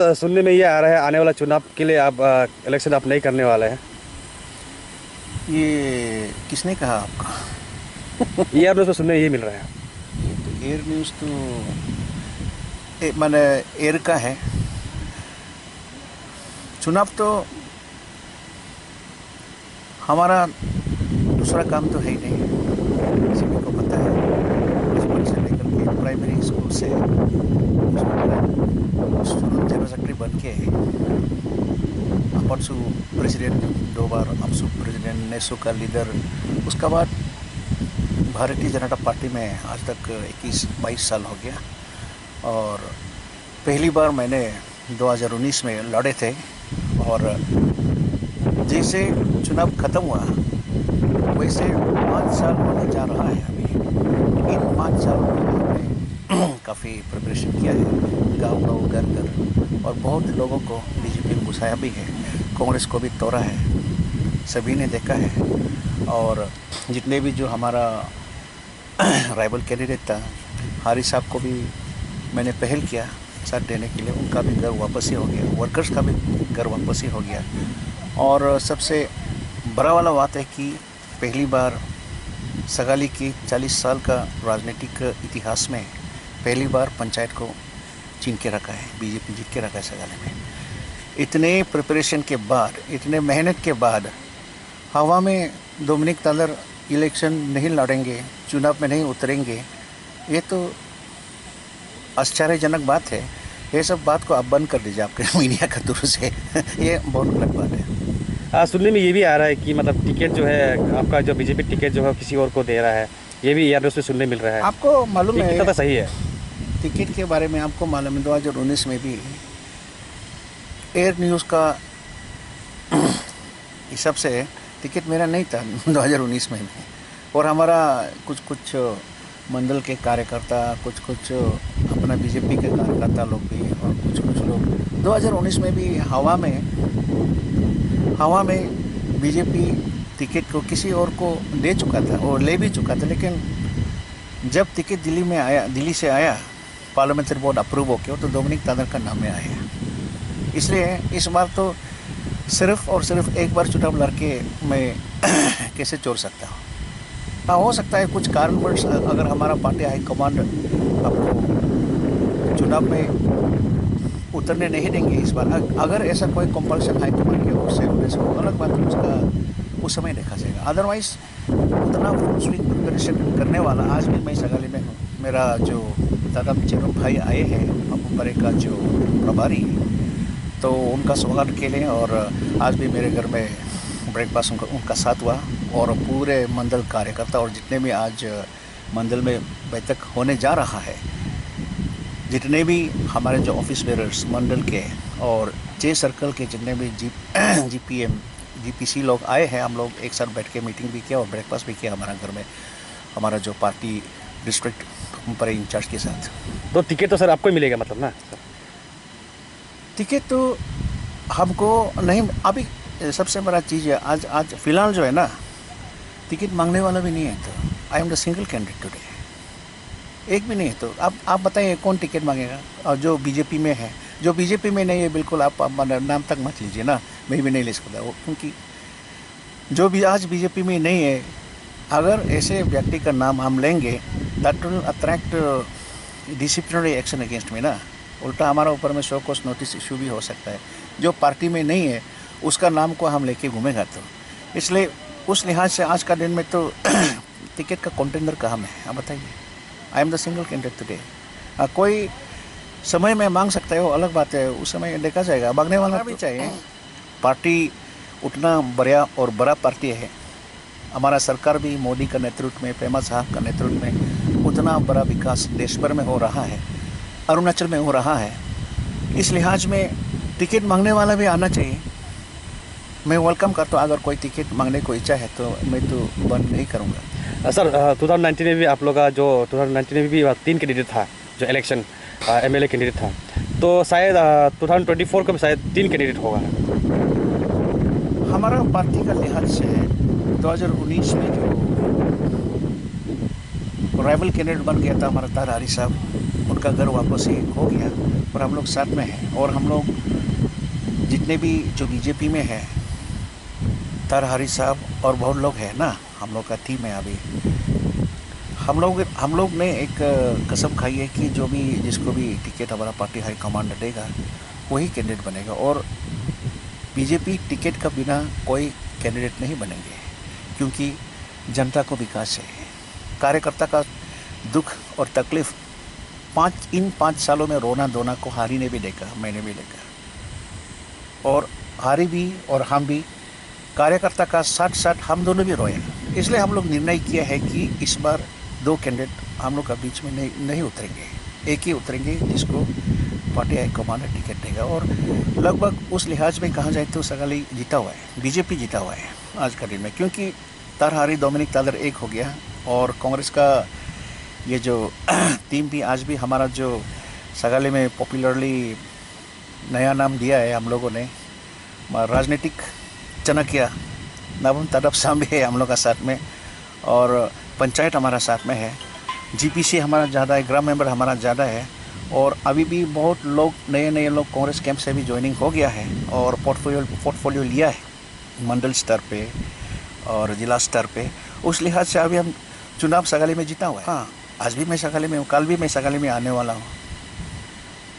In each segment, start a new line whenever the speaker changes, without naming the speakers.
सुनने में ये आ रहा है आने वाला चुनाव के लिए आप इलेक्शन आप नहीं करने वाले हैं।
ये किसने कहा आपका?
ये आप लोग को सुनने में ये मिल रहा है।
ये तो एयर न्यूज़ तो माने एयर का है। चुनाव तो हमारा दूसरा काम तो है ही नहीं, सभी को पता है। बचपन से लेकर के प्राइमरी स्कूल से स्टूडेंट जनरल सेक्रेटरी बन के अपसु प्रेसिडेंट 2 बार, अपसु प्रेसिडेंट, नेसो का लीडर। उसका बाद भारतीय जनता पार्टी में आज तक 21-22 साल हो गया। और पहली बार मैंने 2019 में लड़े थे और जैसे चुनाव ख़त्म हुआ वैसे 5 साल होने जा रहा है अभी। इन 5 सालों में हमने काफ़ी प्रिपरेशन किया है, गाँव घर और बहुत लोगों को बीजेपी में घुसाया भी है, कांग्रेस को भी तोड़ा है, सभी ने देखा है। और जितने भी जो हमारा राइवल कैंडिडेट था, हारी साहब को भी मैंने पहल किया साथ देने के लिए। उनका भी घर वापसी हो गया, वर्कर्स का भी घर वापसी हो गया। और सबसे बड़ा वाला बात है कि पहली बार सगाली की 40 साल का राजनीतिक इतिहास में पहली बार पंचायत को छीन के रखा है, बीजेपी जीत के रखा है सगाली में। इतने प्रिपरेशन के बाद, इतने मेहनत के बाद हवा में डोमिनिक तालर इलेक्शन नहीं लड़ेंगे, चुनाव में नहीं उतरेंगे, ये तो आश्चर्यजनक बात है। ये सब बात को आप बंद कर दीजिए आपके मीडिया का दूर से। ये बहुत गलत बात है।
सुनने में ये भी आ रहा है कि मतलब टिकट जो है आपका, जो बीजेपी टिकट जो है किसी और को दे रहा है, ये भी यार उसमें सुनने मिल रहा है।
आपको मालूम
ये
है
कितना सही है?
टिकट के बारे में आपको मालूम है 2019 में भी एयर न्यूज़ का हिसाब से टिकट मेरा नहीं था 2019 में भी। और हमारा कुछ मंडल के कार्यकर्ता, कुछ अपना बीजेपी के कार्यकर्ता लोग भी और कुछ लोग 2019 में भी हवा में बीजेपी टिकट को किसी और को दे चुका था और ले भी चुका था। लेकिन जब टिकट दिल्ली से आया, पार्लियामेंट्री बोर्ड अप्रूव हो गया, तो डोमिनिक तालर का नाम में आया। इसलिए इस बार तो सिर्फ और सिर्फ एक बार चुनाव लड़के मैं कैसे छोड़ सकता हूँ। हाँ, हो सकता है कुछ कारणवश अगर हमारा पार्टी हाईकमांड आपको चुनाव में उतरने नहीं देंगे इस बार, अगर ऐसा कोई कंपल्सन हाईकमांड की ओर से होने से अलग बात है, उसका उस समय देखा जाएगा। अदरवाइज उतना फुल स्विंग प्रिपरेशन करने वाला आज भी मैं सगाली में हूँ। मेरा जो दादा चेरू भाई आए हैं अपरे का जो प्रभारी, तो उनका स्वागत के लिए और आज भी मेरे घर में ब्रेकफास्ट उनका साथ हुआ। और पूरे मंडल कार्यकर्ता और जितने भी आज मंडल में बैठक होने जा रहा है, जितने भी हमारे जो ऑफिस बेरर्स मंडल के और जे सर्कल के जितने भी जीपीएम जीपीसी लोग आए हैं, हम लोग एक साथ बैठ के मीटिंग भी किया और ब्रेकफास्ट भी किया हमारा घर में, हमारा जो पार्टी डिस्ट्रिक्ट पर इंचार्ज के साथ।
तो टिकट तो सर आपको ही मिलेगा मतलब ना?
टिकट तो हमको नहीं। अभी सबसे बड़ा चीज़ है आज फिलहाल जो है ना, टिकट मांगने वाला भी नहीं है। तो I am the single candidate today, एक भी नहीं है। तो आप बताइए कौन टिकट मांगेगा? और जो बीजेपी में है, जो बीजेपी में नहीं है, बिल्कुल आप नाम तक मत लीजिए ना, मैं भी नहीं ले सकता वो, क्योंकि जो भी आज बीजेपी में नहीं है, अगर ऐसे व्यक्ति का नाम हम लेंगे that will attract disciplinary action against में ना। उल्टा हमारा ऊपर में शो कॉज नोटिस इशू भी हो सकता है। जो पार्टी में नहीं है उसका नाम को हम लेके घूमेगा, तो इसलिए उस लिहाज से आज का दिन में तो टिकट का कंटेंडर कहाँ में है आप बताइए। I am the single candidate today. कोई समय में मांग सकता है, वो अलग बात है, उस समय देखा जाएगा। मांगने वाला भी चाहिए। पार्टी उतना बड़ा पार्टी है। हमारा सरकार भी मोदी का नेतृत्व में, पेमा साहब का नेतृत्व में उतना बड़ा विकास देश भर में हो रहा है, अरुणाचल में हो रहा है। इस लिहाज में टिकट मांगने वाला भी आना चाहिए। मैं वेलकम करता हूँ। अगर कोई टिकट मांगने को इच्छा है तो मैं तो बंद नहीं करूँगा।
सर 2019 में भी आप लोग का जो 2019 में भी 3 कैंडिडेट था जो इलेक्शन एमएलए कैंडिडेट था, तो शायद 2024 का भी शायद 3 कैंडिडेट होगा।
हमारा पार्टी का लिहाज से 2019 में जो राइवल कैंडिडेट बन गया था हमारा तार हारी साहब, उनका घर वापसी हो गया और हम लोग साथ में हैं। और हम लोग जितने भी जो बीजेपी में है, तरहरी साहब और बहुत लोग हैं ना, हम लोग का टीम है अभी। हम लोग ने एक कसम खाई है कि जो भी जिसको भी टिकट हमारा पार्टी हाई कमांड देगा वही कैंडिडेट बनेगा। और बीजेपी टिकट का बिना कोई कैंडिडेट नहीं बनेंगे, क्योंकि जनता को विकास है। कार्यकर्ता का दुख और तकलीफ इन 5 सालों में रोना धोना को हारी ने भी देखा, मैंने भी देखा। और हारी भी और हम भी कार्यकर्ता का साथ साथ हम दोनों भी रोए। इसलिए हम लोग निर्णय किया है कि इस बार 2 कैंडिडेट हम लोग का बीच में नहीं उतरेंगे, एक ही उतरेंगे जिसको पार्टी हाईकमान टिकट देगा। और लगभग उस लिहाज में कहा जाए तो सगाली जीता हुआ है, बीजेपी जीता हुआ है आज का दिन में, क्योंकि तरहरी डोमिनिक तादर एक हो गया। और कांग्रेस का ये जो टीम भी आज भी हमारा जो सगाली में पॉपुलरली नया नाम दिया है हम लोगों ने, राजनीतिक चनकिया नवम तडप साहब भी है हम लोग का साथ में, और पंचायत हमारा साथ में है, जीपीसी हमारा ज़्यादा है, ग्राम मेंबर हमारा ज़्यादा है। और अभी भी बहुत लोग नए लोग कांग्रेस कैंप से भी ज्वाइनिंग हो गया है और पोर्टफोलियो लिया है मंडल स्तर पे और जिला स्तर पे। उस लिहाज से अभी हम चुनाव सगाली में जीता हुआ है। हाँ, आज भी मैं सगाली में हूँ, कल भी मैं सगाली में आने वाला हूँ,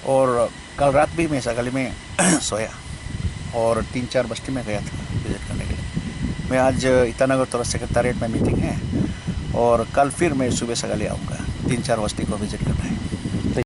और कल रात भी मैं सगाली में सोया और 3-4 बस्ती में गया था विजिट करने के लिए। मैं आज ईटानगर तौर सेक्रेटारिएट में मीटिंग है और कल फिर मैं सुबह सगाली आऊँगा 3-4 बस्ती को विजिट करना है।